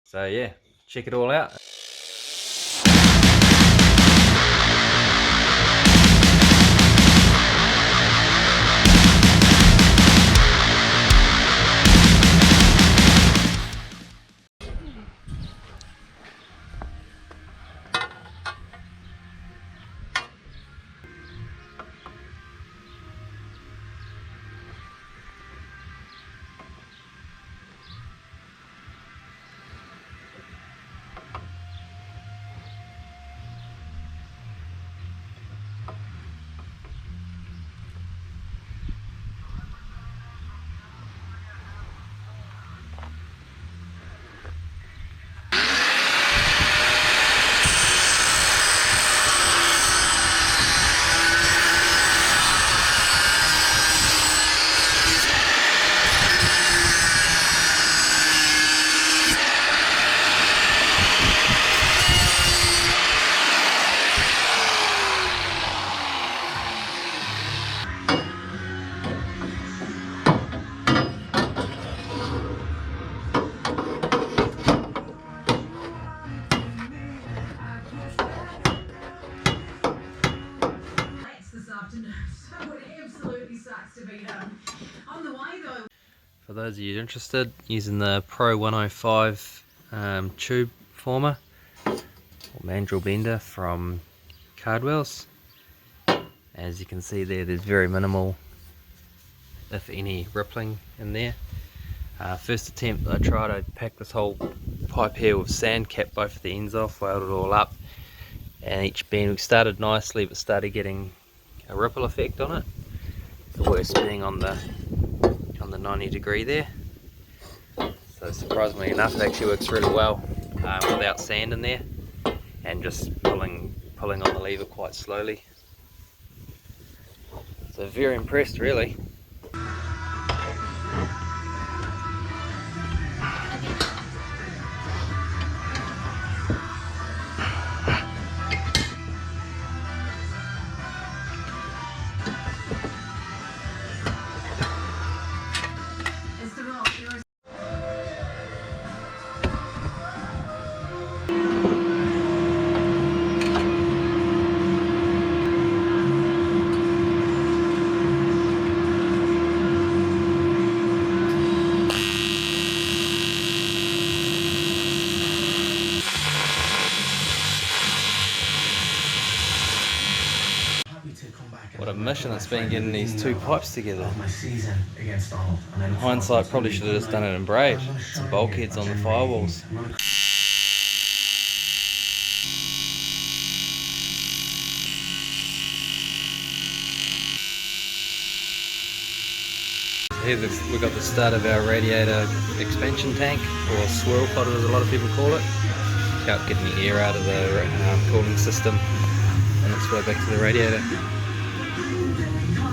So yeah, check it all out. This afternoon, so it absolutely sucks to be on the way though. For those of you interested, using the Pro 105 tube former or mandrel bender from Cardwell's. As you can see there's very minimal, if any, rippling in there. First attempt I tried, I packed this whole pipe here with sand, capped both of the ends off, welded it all up, and each bend started nicely but started getting a ripple effect on it. The worst being on the 90 degree there. So surprisingly enough, it actually works really well without sand in there, and just pulling on the lever quite slowly. So very impressed really. What a mission it's been getting these two pipes together. In hindsight, probably should have just done it in braid. Some bulkheads on the firewalls. Here we've got the start of our radiator expansion tank, or swirl pod as a lot of people call it. Help getting the air out of the cooling system and its way back to the radiator.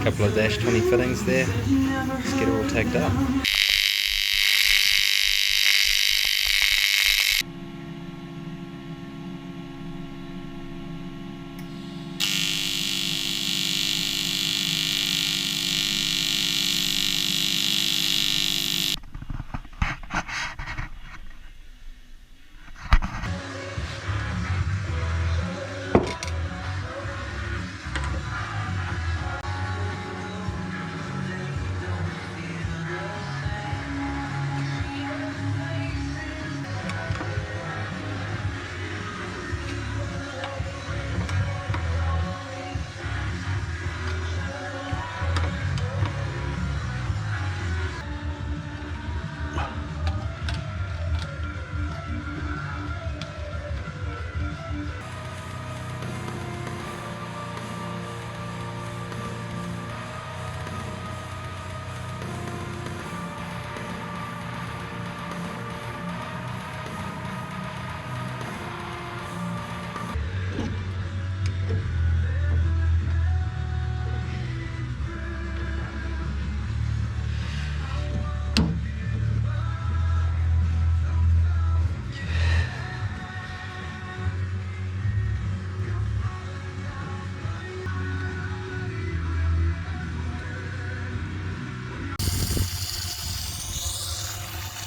Couple of dash 20 fittings there. Let's get it all tagged up.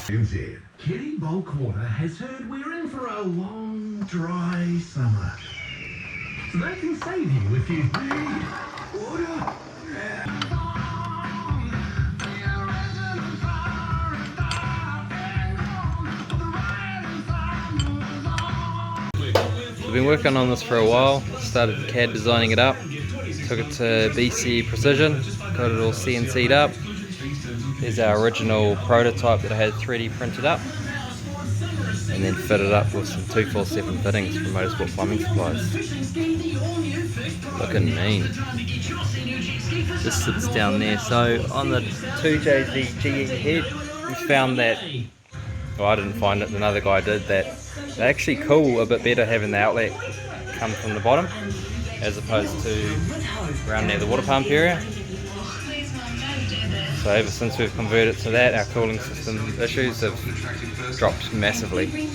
Music. Kitty Bulkwater has heard we're in for a long, dry summer. So they can save you if you need water. I've been working on this for a while. Started CAD designing it up, took it to BC Precision, got it all CNC'd up. Here's our original prototype that I had 3D printed up, and then fitted up with some 247 fittings from Motorsport Plumbing Supplies. Looking mean. Just sits down there. So on the 2JZ GE head, we found that, well, I didn't find it, another guy did, that they actually cool a bit better having the outlet come from the bottom as opposed to around near the water pump area. So ever since we've converted to that, our cooling system issues have dropped massively.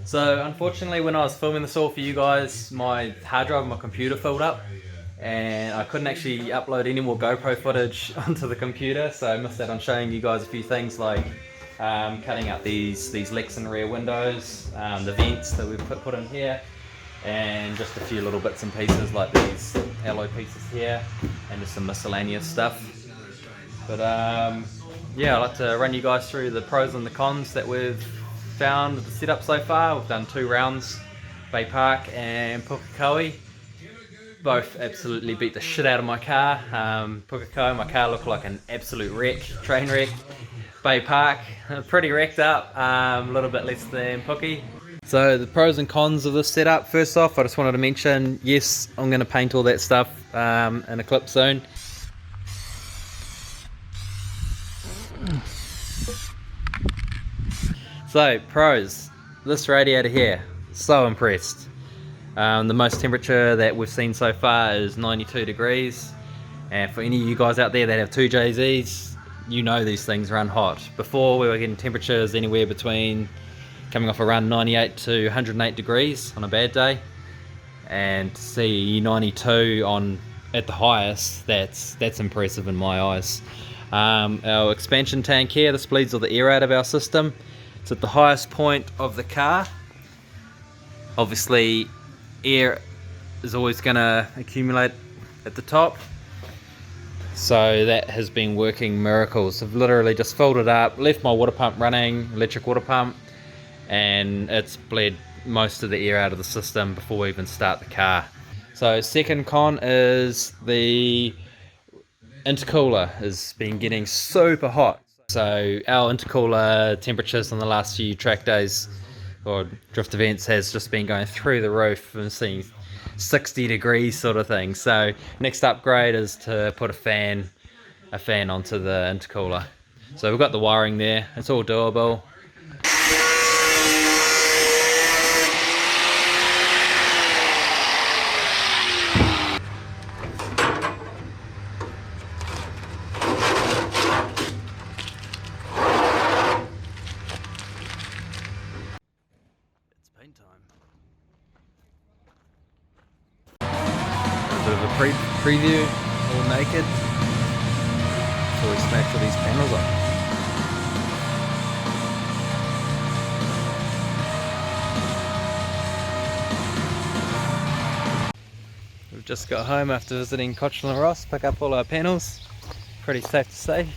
So unfortunately, when I was filming this all for you guys, my hard drive on my computer filled up and I couldn't actually upload any more GoPro footage onto the computer, so I missed out on showing you guys a few things like cutting out these Lexan rear windows, the vents that we've put in here, and just a few little bits and pieces like these alloy pieces here and just some miscellaneous stuff. But yeah, I'd like to run you guys through the pros and the cons that we've found with the setup so far. We've done 2 rounds, Bay Park and Pukekohe. Both absolutely beat the shit out of my car. Pukekohe, my car looked like an absolute wreck, train wreck. Bay Park, pretty wrecked up, a little bit less than Puke. So the pros and cons of this setup. First off, I just wanted to mention, yes, I'm going to paint all that stuff in a clip soon. So, pros. This radiator here, so impressed. The most temperature that we've seen so far is 92 degrees. And for any of you guys out there that have 2JZs, you know these things run hot. Before, we were getting temperatures anywhere between coming off around 98 to 108 degrees on a bad day. And to see 92 on at the highest, that's impressive in my eyes. Our expansion tank here, this bleeds all the air out of our system. It's at the highest point of the car. Obviously, air is always going to accumulate at the top. So that has been working miracles. I've literally just filled it up, left my water pump running, electric water pump, and it's bled most of the air out of the system before we even start the car. So second con is the intercooler has been getting super hot. So our intercooler temperatures on the last few track days or drift events has just been going through the roof and seeing 60 degrees sort of thing. So next upgrade is to put a fan onto the intercooler. So we've got the wiring there, it's all doable. Bit of a preview, all naked, before we smash all these panels up. We've just got home after visiting Cochrane and Ross, pick up all our panels. Pretty safe to say,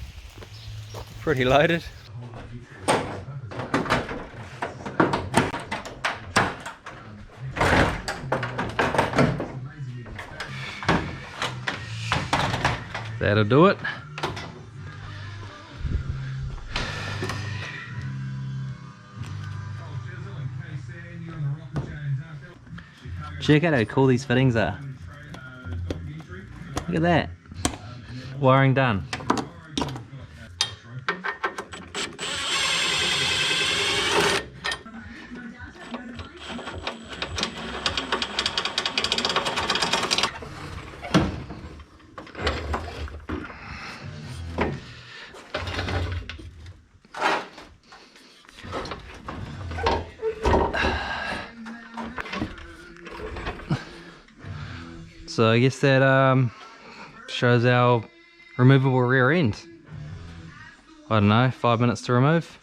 pretty loaded. That'll do it. Check out how cool these fittings are. Look at that. Wiring done. So I guess that shows our removable rear end. I don't know, 5 minutes to remove.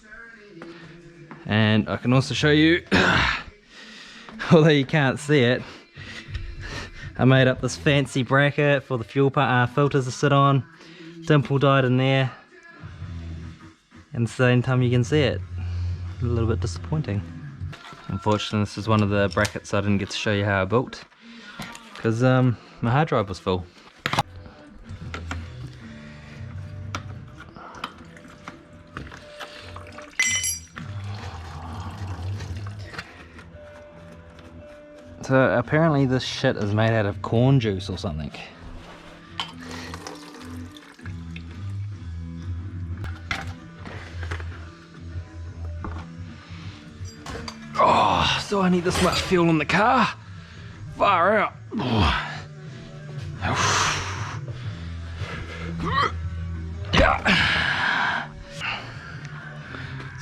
And I can also show you, although you can't see it, I made up this fancy bracket for the fuel filters to sit on. Dimple dyed in there. And at the same time you can see it. A little bit disappointing. Unfortunately, this is one of the brackets I didn't get to show you how I built, because my hard drive was full. So apparently this shit is made out of corn juice or something. Oh, so I need this much fuel in the car? Far out.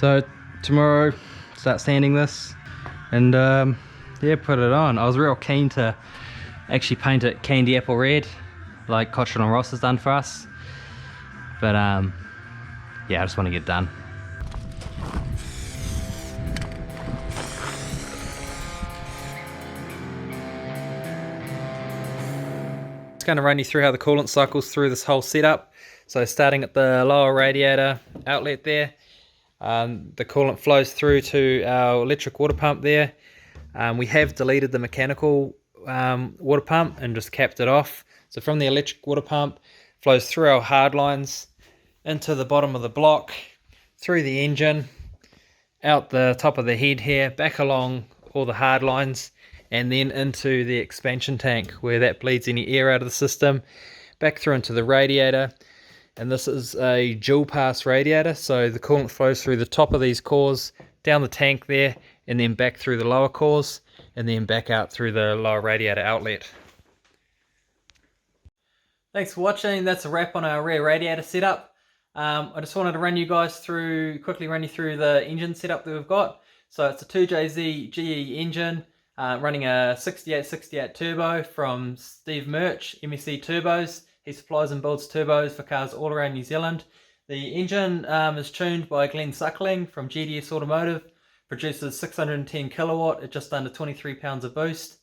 So tomorrow start sanding this and yeah, put it on. I was real keen to actually paint it candy apple red like Cochrane and Ross has done for us, but yeah, I just want to get it done. Going to run you through how the coolant cycles through this whole setup. So starting at the lower radiator outlet there, the coolant flows through to our electric water pump there. We have deleted the mechanical water pump and just capped it off. So from the electric water pump, flows through our hard lines into the bottom of the block, through the engine, out the top of the head here, back along all the hard lines, and then into the expansion tank where that bleeds any air out of the system, back through into the radiator. And this is a dual pass radiator, so the coolant flows through the top of these cores, down the tank there, and then back through the lower cores, and then back out through the lower radiator outlet. Thanks for watching. That's a wrap on our rear radiator setup. I just wanted to quickly run you through the engine setup that we've got. So it's a 2JZ GE engine, running a 6868 turbo from Steve Murch, MSC Turbos. He supplies and builds turbos for cars all around New Zealand. The engine is tuned by Glenn Suckling from GDS Automotive, produces 610 kilowatt at just under 23 pounds of boost.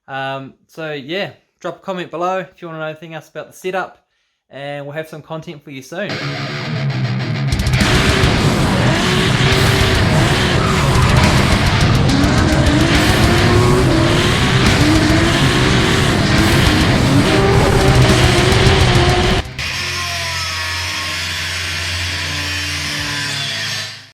So yeah, drop a comment below if you want to know anything else about the setup, and we'll have some content for you soon.